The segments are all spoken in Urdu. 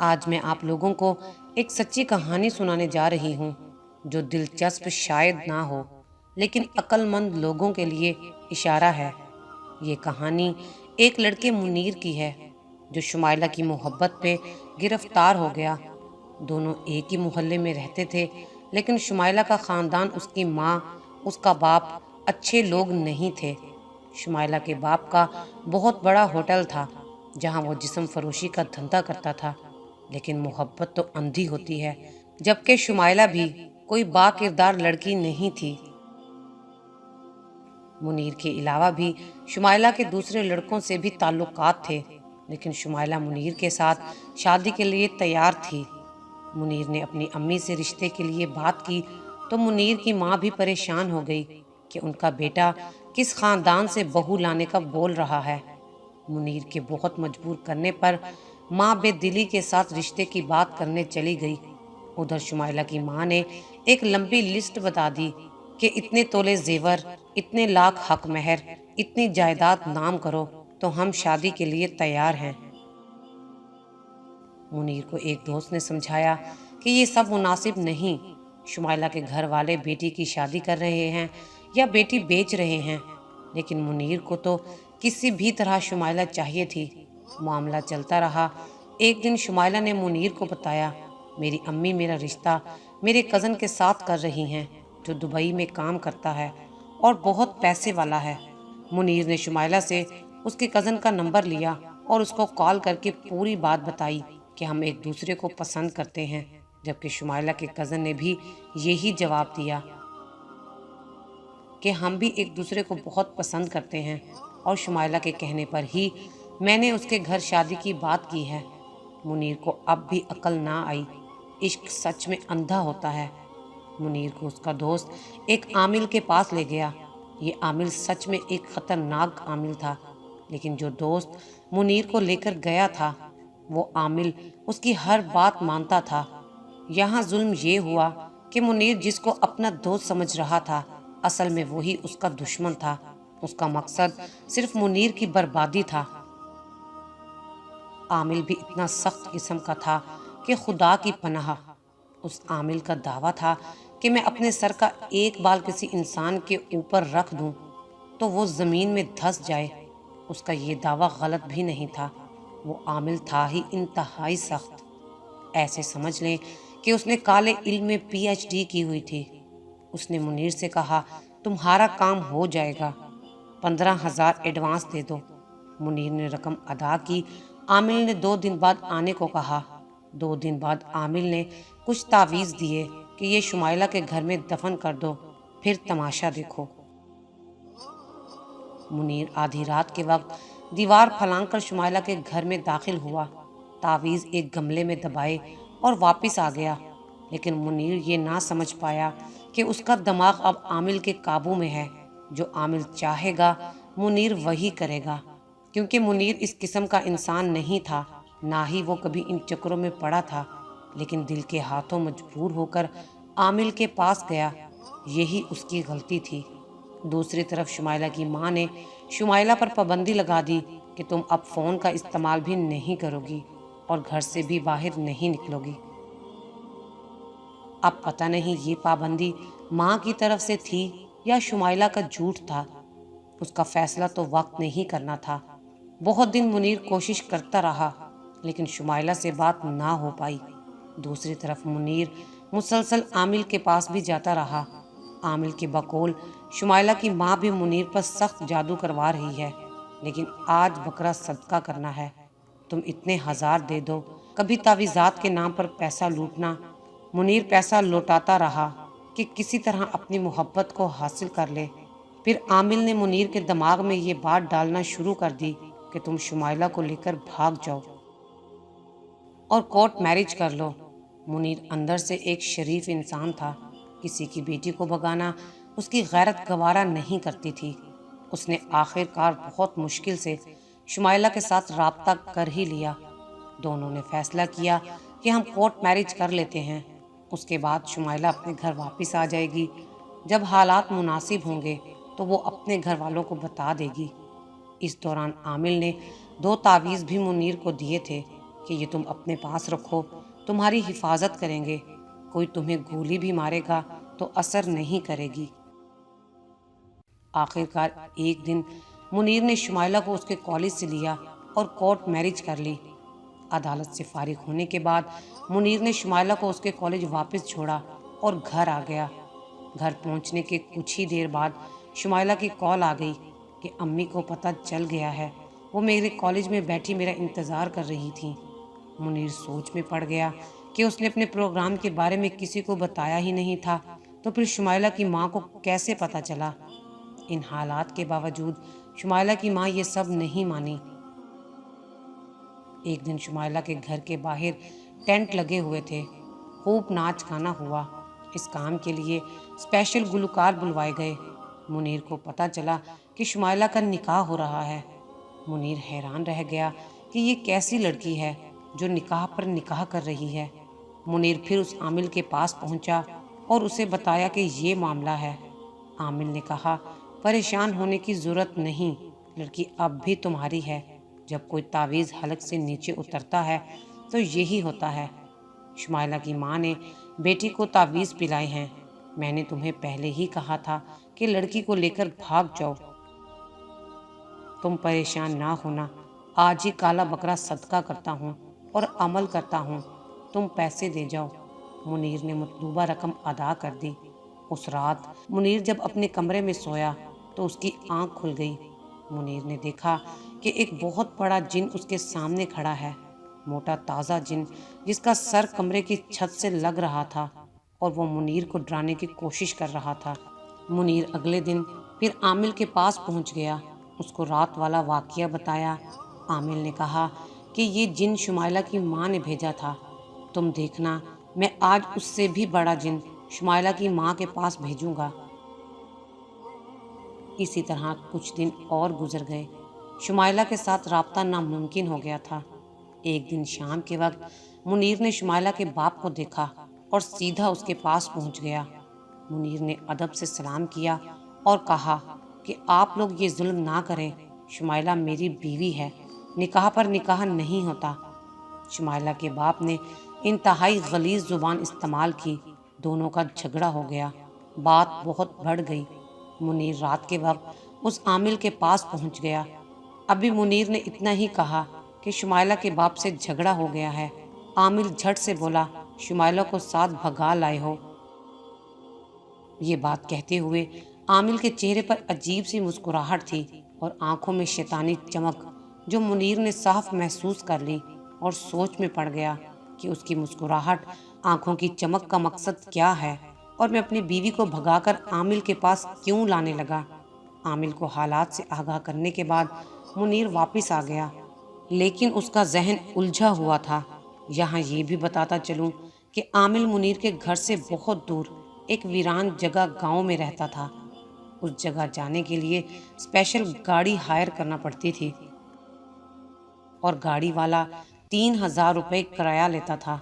آج میں آپ لوگوں کو ایک سچی کہانی سنانے جا رہی ہوں جو دلچسپ شاید نہ ہو لیکن عقل مند لوگوں کے لیے اشارہ ہے۔ یہ کہانی ایک لڑکے منیر کی ہے جو شمائلہ کی محبت پہ گرفتار ہو گیا۔ دونوں ایک ہی محلے میں رہتے تھے لیکن شمائلہ کا خاندان، اس کی ماں، اس کا باپ اچھے لوگ نہیں تھے۔ شمائلہ کے باپ کا بہت بڑا ہوٹل تھا جہاں وہ جسم فروشی کا دھندا کرتا تھا، لیکن محبت تو اندھی ہوتی ہے، جبکہ شمائلہ بھی کوئی با کردار لڑکی نہیں تھی۔ منیر کے علاوہ بھی شمائلہ کے دوسرے لڑکوں سے بھی تعلقات تھے، لیکن شمائلہ منیر کے ساتھ شادی کے لیے تیار تھی۔ منیر نے اپنی امی سے رشتے کے لیے بات کی تو منیر کی ماں بھی پریشان ہو گئی کہ ان کا بیٹا کس خاندان سے بہو لانے کا بول رہا ہے۔ منیر کے بہت مجبور کرنے پر ماں بے دلی کے ساتھ رشتے کی بات کرنے چلی گئی۔ ادھر شمائلہ کی ماں نے ایک لمبی لسٹ بتا دی کہ اتنے تولے زیور، اتنے لاکھ حق مہر، اتنی جائیداد نام کرو تو ہم شادی کے لیے تیار ہیں۔ منیر کو ایک دوست نے سمجھایا کہ یہ سب مناسب نہیں، شمائلہ کے گھر والے بیٹی کی شادی کر رہے ہیں یا بیٹی بیچ رہے ہیں، لیکن منیر کو تو کسی بھی طرح شمائلہ چاہیے تھی۔ معاملہ چلتا رہا۔ ایک دن شمائلہ نے منیر کو بتایا، میری امی میرا رشتہ میرے کزن کے ساتھ کر رہی ہیں جو دبئی میں کام کرتا ہے اور بہت پیسے والا ہے۔ منیر نے شمائلہ سے اس کے کزن کا نمبر لیا اور اس کو کال کر کے پوری بات بتائی کہ ہم ایک دوسرے کو پسند کرتے ہیں، جبکہ شمائلہ کے کزن نے بھی یہی جواب دیا کہ ہم بھی ایک دوسرے کو بہت پسند کرتے ہیں، اور شمائلہ کے کہنے پر ہی میں نے اس کے گھر شادی کی بات کی ہے۔ منیر کو اب بھی عقل نہ آئی، عشق سچ میں اندھا ہوتا ہے۔ منیر کو اس کا دوست ایک عامل کے پاس لے گیا۔ یہ عامل سچ میں ایک خطرناک عامل تھا، لیکن جو دوست منیر کو لے کر گیا تھا وہ عامل اس کی ہر بات مانتا تھا۔ یہاں ظلم یہ ہوا کہ منیر جس کو اپنا دوست سمجھ رہا تھا، اصل میں وہی اس کا دشمن تھا۔ اس کا مقصد صرف منیر کی بربادی تھا۔ عامل بھی اتنا سخت قسم کا تھا کہ خدا کی پناہ۔ اس عامل کا دعویٰ تھا کہ میں اپنے سر کا ایک بال کسی انسان کے اوپر رکھ دوں تو وہ زمین میں دھس جائے۔ اس کا یہ دعویٰ غلط بھی نہیں تھا، وہ عامل تھا ہی انتہائی سخت۔ ایسے سمجھ لیں کہ اس نے کالے علم میں پی ایچ ڈی کی ہوئی تھی۔ اس نے منیر سے کہا، تمہارا کام ہو جائے گا، 15,000 ایڈوانس دے دو۔ منیر نے رقم ادا کی۔ عامل نے 2 دن بعد آنے کو کہا۔ 2 دن بعد عامل نے کچھ تعویذ دیے کہ یہ شمائلہ کے گھر میں دفن کر دو، پھر تماشا دیکھو۔ منیر آدھی رات کے وقت دیوار پھلانگ کر شمائلہ کے گھر میں داخل ہوا، تعویذ ایک گملے میں دبائے اور واپس آ گیا۔ لیکن منیر یہ نہ سمجھ پایا کہ اس کا دماغ اب عامل کے قابو میں ہے۔ جو عامل چاہے گا منیر وہی کرے گا، کیونکہ منیر اس قسم کا انسان نہیں تھا، نہ ہی وہ کبھی ان چکروں میں پڑا تھا، لیکن دل کے ہاتھوں مجبور ہو کر عامل کے پاس گیا۔ یہی اس کی غلطی تھی۔ دوسری طرف شمائلہ کی ماں نے شمائلہ پر پابندی لگا دی کہ تم اب فون کا استعمال بھی نہیں کرو گی اور گھر سے بھی باہر نہیں نکلو گی۔ اب پتہ نہیں یہ پابندی ماں کی طرف سے تھی یا شمائلہ کا جھوٹ تھا۔ اس کا فیصلہ تو وقت نے ہی کرنا تھا۔ بہت دن منیر کوشش کرتا رہا لیکن شمائلہ سے بات نہ ہو پائی۔ دوسری طرف منیر مسلسل عامل کے پاس بھی جاتا رہا۔ عامل کے بقول شمائلہ کی ماں بھی منیر پر سخت جادو کروا رہی ہے، لیکن آج بکرا صدقہ کرنا ہے، تم اتنے 1000 دے دو، کبھی تعویذات کے نام پر پیسہ لوٹنا۔ منیر پیسہ لوٹاتا رہا کہ کسی طرح اپنی محبت کو حاصل کر لے۔ پھر عامل نے منیر کے دماغ میں یہ بات ڈالنا شروع کر دی کہ تم شمائلہ کو لے کر بھاگ جاؤ اور کورٹ میرج کر لو۔ منیر اندر سے ایک شریف انسان تھا، کسی کی بیٹی کو بھگانا اس کی غیرت گوارا نہیں کرتی تھی۔ اس نے آخر کار بہت مشکل سے شمائلہ کے ساتھ رابطہ کر ہی لیا۔ دونوں نے فیصلہ کیا کہ ہم کورٹ میرج کر لیتے ہیں، اس کے بعد شمائلہ اپنے گھر واپس آ جائے گی۔ جب حالات مناسب ہوں گے تو وہ اپنے گھر والوں کو بتا دے گی۔ اس دوران عامل نے 2 تعویذ بھی منیر کو دیے تھے۔ کہ یہ تم اپنے پاس رکھو، تمہاری حفاظت کریں گے، کوئی تمہیں گولی بھی مارے گا تو اثر نہیں کرے گی۔ آخرکار ایک دن منیر نے شمائلہ کو اس کے کالج سے لیا اور کورٹ میرج کر لی۔ عدالت سے فارغ ہونے کے بعد منیر نے شمائلہ کو اس کے کالج واپس چھوڑا اور گھر آ گیا۔ گھر پہنچنے کے کچھ ہی دیر بعد شمائلہ کی کال آ گئی کہ امی کو پتہ چل گیا ہے، وہ میرے کالج میں بیٹھی میرا انتظار کر رہی تھیں۔ منیر سوچ میں پڑ گیا کہ اس نے اپنے پروگرام کے بارے میں کسی کو بتایا ہی نہیں تھا، تو پھر شمائلہ کی ماں کو کیسے پتہ چلا؟ ان حالات کے باوجود شمائلہ کی ماں یہ سب نہیں مانی۔ ایک دن شمائلہ کے گھر کے باہر ٹینٹ لگے ہوئے تھے، خوب ناچ گانا ہوا۔ اس کام کے لیے اسپیشل گلوکار بلوائے گئے۔ منیر کو پتہ چلا کہ شمائلہ کا نکاح ہو رہا ہے۔ منیر حیران رہ گیا کہ یہ کیسی لڑکی ہے جو نکاح پر نکاح کر رہی ہے۔ منیر پھر اس عامل کے پاس پہنچا اور اسے بتایا کہ یہ معاملہ ہے۔ عامل نے کہا، پریشان ہونے کی ضرورت نہیں، لڑکی اب بھی تمہاری ہے۔ جب کوئی تعویذ حلق سے نیچے اترتا ہے تو یہی ہوتا ہے۔ شمائلہ کی ماں نے بیٹی کو تعویذ پلائے ہیں۔ میں نے تمہیں پہلے ہی کہا تھا کہ لڑکی کو لے کر بھاگ جاؤ۔ تم پریشان نہ ہونا، آج ہی کالا بکرا صدقہ کرتا ہوں اور عمل کرتا ہوں، تم پیسے دے جاؤ۔ منیر نے مطلوبہ رقم ادا کر دی۔ اس رات منیر جب اپنے کمرے میں سویا تو اس کی آنکھ کھل گئی۔ منیر نے دیکھا کہ ایک بہت بڑا جن اس کے سامنے کھڑا ہے، موٹا تازہ جن جس کا سر کمرے کی چھت سے لگ رہا تھا اور وہ منیر کو ڈرانے کی کوشش کر رہا تھا۔ منیر اگلے دن پھر عامل کے پاس پہنچ گیا، اس کو رات والا واقعہ بتایا۔ عامل نے کہا کہ یہ جن شمائلہ کی ماں نے بھیجا تھا، تم دیکھنا میں آج اس سے بھی بڑا جن شمائلہ کی ماں کے پاس بھیجوں گا۔ اسی طرح کچھ دن اور گزر گئے۔ شمائلہ کے ساتھ رابطہ ناممکن ہو گیا تھا۔ ایک دن شام کے وقت منیر نے شمائلہ کے باپ کو دیکھا اور سیدھا اس کے پاس پہنچ گیا۔ منیر نے ادب سے سلام کیا اور کہا کہ آپ لوگ یہ ظلم نہ کریں، شمائلہ میری بیوی ہے، نکاح پر نکاح نہیں ہوتا۔ شمائلہ کے باپ نے انتہائی غلیظ زبان استعمال کی، دونوں کا جھگڑا ہو گیا، بات بہت بڑھ گئی۔ منیر رات کے وقت اس عامل کے پاس پہنچ گیا۔ ابھی منیر نے اتنا ہی کہا کہ شمائلہ کے باپ سے جھگڑا ہو گیا ہے، عامل جھٹ سے بولا، شمائلہ کو ساتھ بھگا لائے ہو۔ یہ بات کہتے ہوئے عامل کے چہرے پر عجیب سی مسکراہٹ تھی اور آنکھوں میں شیطانی چمک جو منیر نے صاف محسوس کر لی اور سوچ میں پڑ گیا کہ اس کی مسکراہٹ، آنکھوں کی چمک کا مقصد کیا ہے اور میں اپنی بیوی کو بھگا کر عامل کے پاس کیوں لانے لگا۔ عامل کو حالات سے آگاہ کرنے کے بعد منیر واپس آ گیا، لیکن اس کا ذہن الجھا ہوا تھا۔ یہاں یہ بھی بتاتا چلوں کہ عامل منیر کے گھر سے بہت دور ایک ویران جگہ گاؤں میں رہتا تھا۔ اس جگہ جانے کے لیے اسپیشل گاڑی ہائر کرنا پڑتی تھی اور گاڑی والا 3000 روپے کرایہ لیتا تھا۔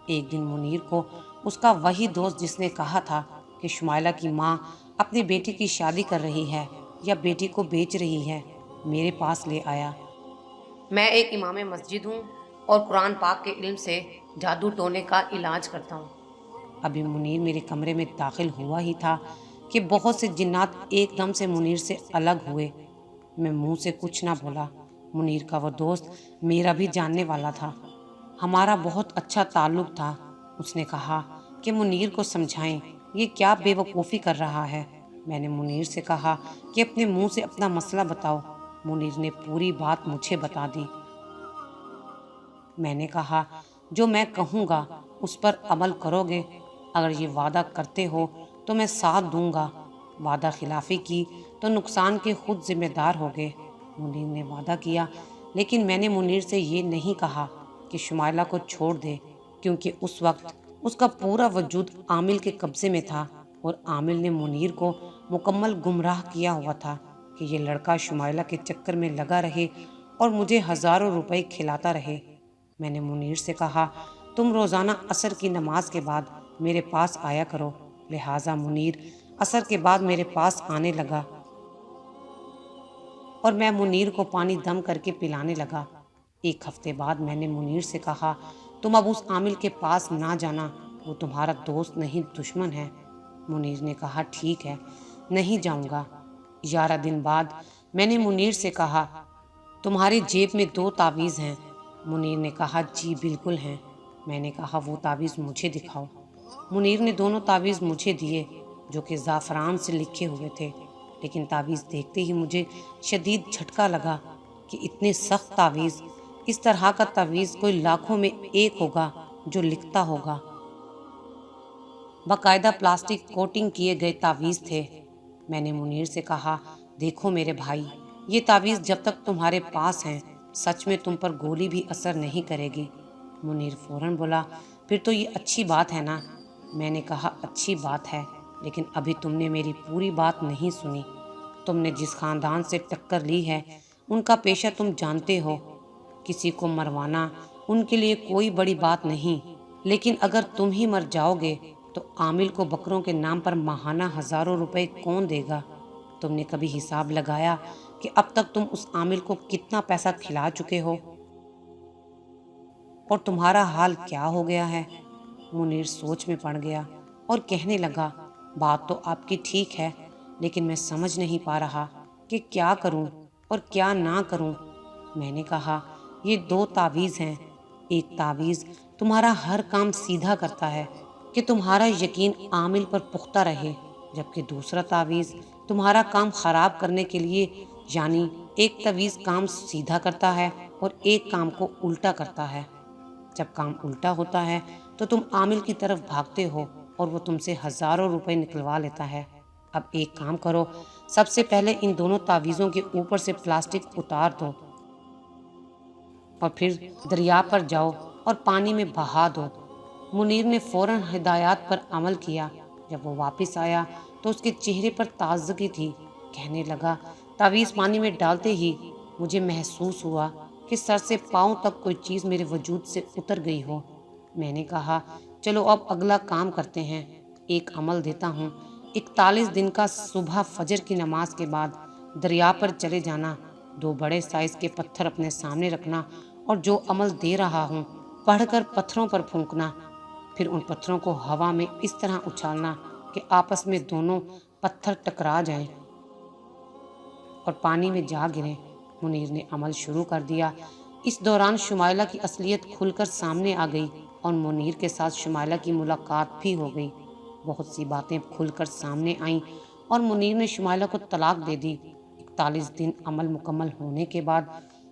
ایک دن منیر کو اس کا وہی دوست جس نے کہا تھا کہ شمائلہ کی ماں اپنی بیٹی کی شادی کر رہی ہے یا بیٹی کو بیچ رہی ہے، میرے پاس لے آیا۔ میں ایک امام مسجد ہوں اور قرآن پاک کے علم سے جادو ٹونے کا علاج کرتا ہوں۔ ابھی منیر میرے کمرے میں داخل ہوا ہی تھا کہ بہت سے جنات ایک دم سے منیر سے الگ ہوئے۔ میں منہ سے کچھ نہ بولا۔ منیر کا وہ دوست میرا بھی جاننے والا تھا، ہمارا بہت اچھا تعلق تھا۔ اس نے کہا کہ منیر کو سمجھائیں، یہ کیا بے وقوفی کر رہا ہے۔ میں نے منیر سے کہا کہ اپنے منہ سے اپنا مسئلہ بتاؤ۔ منیر نے پوری بات مجھے بتا دی۔ میں نے کہا جو میں کہوں گا اس پر عمل کرو گے، اگر یہ وعدہ کرتے ہو تو میں ساتھ دوں گا، وعدہ خلافی کی تو نقصان کے خود ذمہ دار ہوگے۔ منیر نے وعدہ کیا، لیکن میں نے منیر سے یہ نہیں کہا کہ شمائلہ کو چھوڑ دے، کیونکہ اس وقت اس کا پورا وجود عامل کے قبضے میں تھا اور عامل نے منیر کو مکمل گمراہ کیا ہوا تھا کہ یہ لڑکا شمائلہ کے چکر میں لگا رہے اور مجھے ہزاروں روپے کھلاتا رہے۔ میں نے منیر سے کہا تم روزانہ عصر کی نماز کے بعد میرے پاس آیا کرو، لہٰذا منیر عصر کے بعد میرے پاس آنے لگا اور میں منیر کو پانی دم کر کے پلانے لگا۔ 1 ہفتے بعد میں نے منیر سے کہا، تم اب اس عامل کے پاس نہ جانا، وہ تمہارا دوست نہیں دشمن ہے۔ منیر نے کہا ٹھیک ہے، نہیں جاؤں گا۔ 11 دن بعد میں نے منیر سے کہا، تمہاری جیب میں 2 تعویذ ہیں؟ منیر نے کہا جی بالکل ہیں۔ میں نے کہا وہ تعویذ مجھے دکھاؤ۔ منیر نے دونوں تعویذ مجھے دیے جو کہ زعفران سے لکھے ہوئے تھے، لیکن تعویذ دیکھتے ہی مجھے شدید جھٹکا لگا کہ اتنے سخت تعویذ، اس طرح کا تعویذ کوئی لاکھوں میں ایک ہوگا جو لکھتا ہوگا۔ باقاعدہ پلاسٹک کوٹنگ کیے گئے تعویذ تھے۔ میں نے منیر سے کہا، دیکھو میرے بھائی، یہ تعویذ جب تک تمہارے پاس ہیں سچ میں تم پر گولی بھی اثر نہیں کرے گی۔ منیر فوراً بولا، پھر تو یہ اچھی بات ہے نا؟ میں نے کہا اچھی بات ہے، لیکن ابھی تم نے میری پوری بات نہیں سنی۔ تم نے جس خاندان سے ٹکر لی ہے ان کا پیشہ تم جانتے ہو۔ کسی کو مروانا ان کے لیے کوئی بڑی بات نہیں، لیکن اگر تم ہی مر جاؤ گے تو عامل کو بکروں کے نام پر ماہانہ ہزاروں روپے کون دے گا؟ تم نے کبھی حساب لگایا کہ اب تک تم اس عامل کو کتنا پیسہ کھلا چکے ہو اور تمہارا حال کیا ہو گیا ہے؟ منیر سوچ میں پڑ گیا اور کہنے لگا، بات تو آپ کی ٹھیک ہے، لیکن میں سمجھ نہیں پا رہا کہ کیا کروں اور کیا نہ کروں۔ میں نے کہا، یہ 2 تعویذ ہیں۔ ایک تعویذ تمہارا ہر کام سیدھا کرتا ہے کہ تمہارا یقین عامل پر پختہ رہے، جبکہ دوسرا تعویذ تمہارا کام خراب کرنے کے لیے، یعنی ایک تعویذ کام سیدھا کرتا ہے اور ایک کام کو الٹا کرتا ہے۔ جب کام الٹا ہوتا ہے تو تم عامل کی طرف بھاگتے ہو اور وہ تم سے ہزاروں روپے نکلوا لیتا ہے۔ اب ایک کام کرو، سب سے پہلے ان دونوں تعویذوں کے اوپر سے پلاسٹک اتار دو اور پھر دریا پر جاؤ اور پانی میں بہا دو۔ منیر نے فوراً ہدایات پر عمل کیا۔ جب وہ واپس آیا تو اس کے چہرے پر تازگی تھی۔ کہنے لگا، تعویذ پانی میں ڈالتے ہی مجھے محسوس ہوا کہ سر سے پاؤں تک کوئی چیز میرے وجود سے اتر گئی ہو۔ میں نے کہا، چلو اب اگلا کام کرتے ہیں، ایک عمل دیتا ہوں۔ 41 دن کا صبح فجر کی نماز کے بعد دریا پر چلے جانا، 2 بڑے سائز کے پتھر اپنے سامنے رکھنا اور جو عمل دے رہا ہوں پڑھ کر پتھروں پر پھونکنا، پھر ان پتھروں کو ہوا میں اس طرح اچھالنا کہ آپس میں دونوں پتھر ٹکرا جائیں اور پانی میں جا گریں۔ منیر نے عمل شروع کر دیا۔ اس دوران شمائلہ کی اصلیت کھل کر سامنے آ گئی اور منیر کے ساتھ شمائلہ کی ملاقات بھی ہو گئی۔ بہت سی باتیں کھل کر سامنے آئیں اور منیر نے شمائلہ کو طلاق دے دی۔ 41 دن عمل مکمل ہونے کے بعد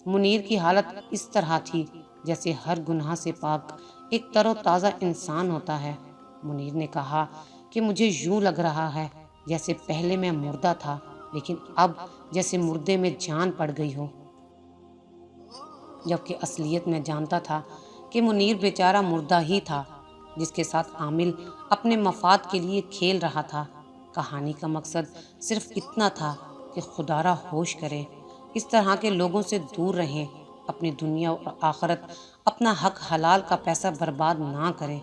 منیر کی حالت اس طرح تھی جیسے ہر گناہ سے پاک ایک تر و تازہ انسان ہوتا ہے۔ منیر نے کہا کہ مجھے یوں لگ رہا ہے جیسے پہلے میں مردہ تھا، لیکن اب جیسے مردے میں جان پڑ گئی ہو، جبکہ اصلیت میں جانتا تھا کہ منیر بیچارہ مردہ ہی تھا جس کے ساتھ عامل اپنے مفاد کے لیے کھیل رہا تھا۔ کہانی کا مقصد صرف اتنا تھا کہ خدا را ہوش کرے، اس طرح کے لوگوں سے دور رہیں، اپنی دنیا اور آخرت، اپنا حق حلال کا پیسہ برباد نہ کریں۔